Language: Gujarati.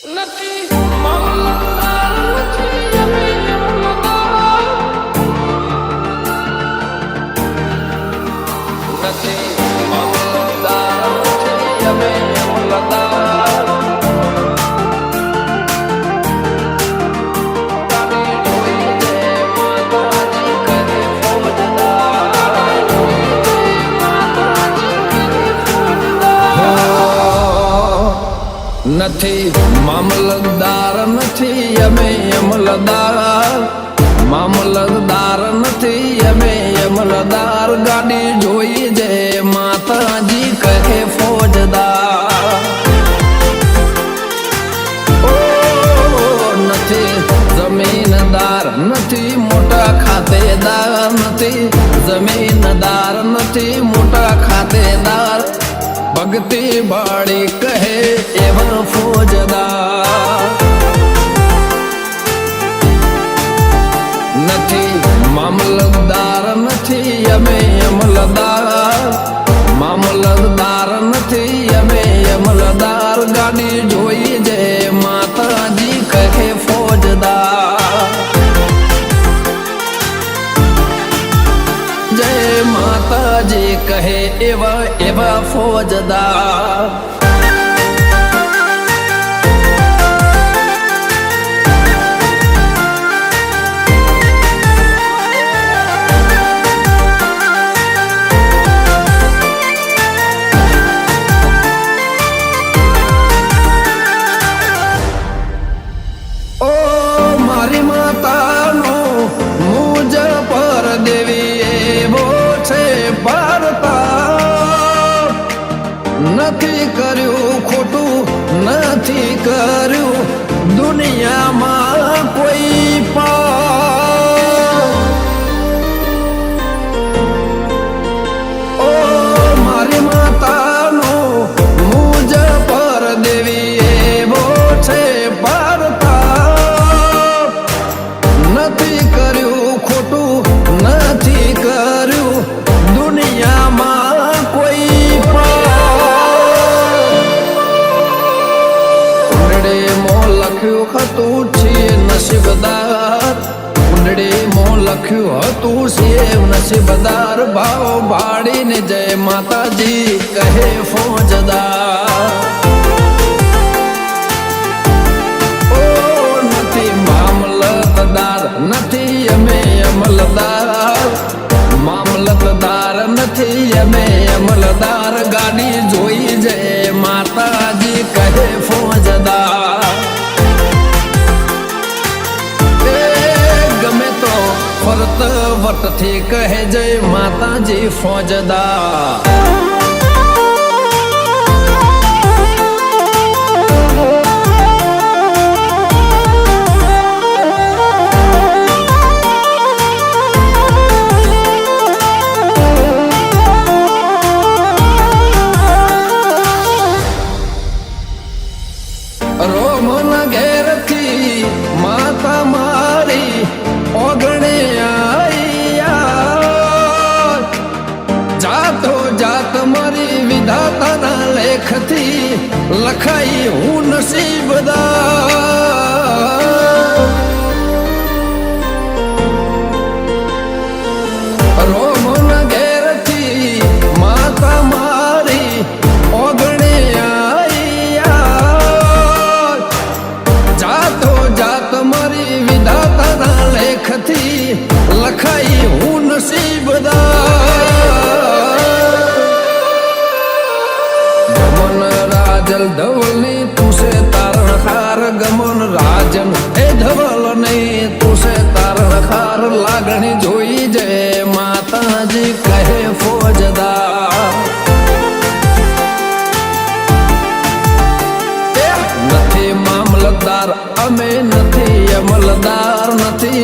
નથી મામલતદાર નથી અમે અમલદાર નથી મામલતદાર નથી અમે અમલદાર તારી જોઈ દે માતાજી કરે ફોજદાર નથી મામલતદાર નથી અમે અમલદાર મામલતદાર નથી અમે અમલદાર ગાડી જોઈ જે માતાજી કહે ફોજદાર ઓ નથી જમીનદાર નથી મોટા ખાતેદાર નથી જમીનદાર નથી મોટા ખાતેદાર ભક્તિ બાળી કહે એવા ફોજદાર નથી મામલતદાર નથી અમે અમલદાર મામલતદાર નથી અમે અમલદાર ગાડી જોઈ જે માતાજી કહે ફોજદાર જય માતાજી કહે એવા એવા ફોજદાર નથી કર્યું ખોટું નથી કર્યું દુનિયામાં કોઈ ઓ મારી માતાનો મુજ પર દેવી એવો છે પારતા નથી કર્યું ખોટું નથી કર્યું દુનિયામાં કોઈ હતું છે નસીબદાર કુંડળીમાં લખ્યું હતું શિવ નસીબદાર ભાવ ભાડીને જય માતાજી કહે ફોજદાર ઓ નથી મામલતદાર નથી અમે અમલદાર મામલતદાર નથી અમે અમલદાર ગાડી જોઈ જય માતાજી કહે ફોજદાર ફરત વટથી કહે જય માતાજી ફોજદાર રોમન ઘેરથી માતા મારી ઓગણે જાતો જાત મારી વિધાતાના લેખથી લખાઈ હું નસીબદાર રોમન ઘેરથી માતા મારી ઓગણે જાતો જાત મારી વિધાતાના લેખથી લખાઈ હું નસીબદાર ગમન રાજલ ધવલની તું છે તારણખાર ગમન રાજન એ ધવલ નહીં તું છે તારણખાર લાગણી જોઈ જે માતાજી કહે ફોજદાર નથી મામલતદાર અમે નથી અમલદાર નથી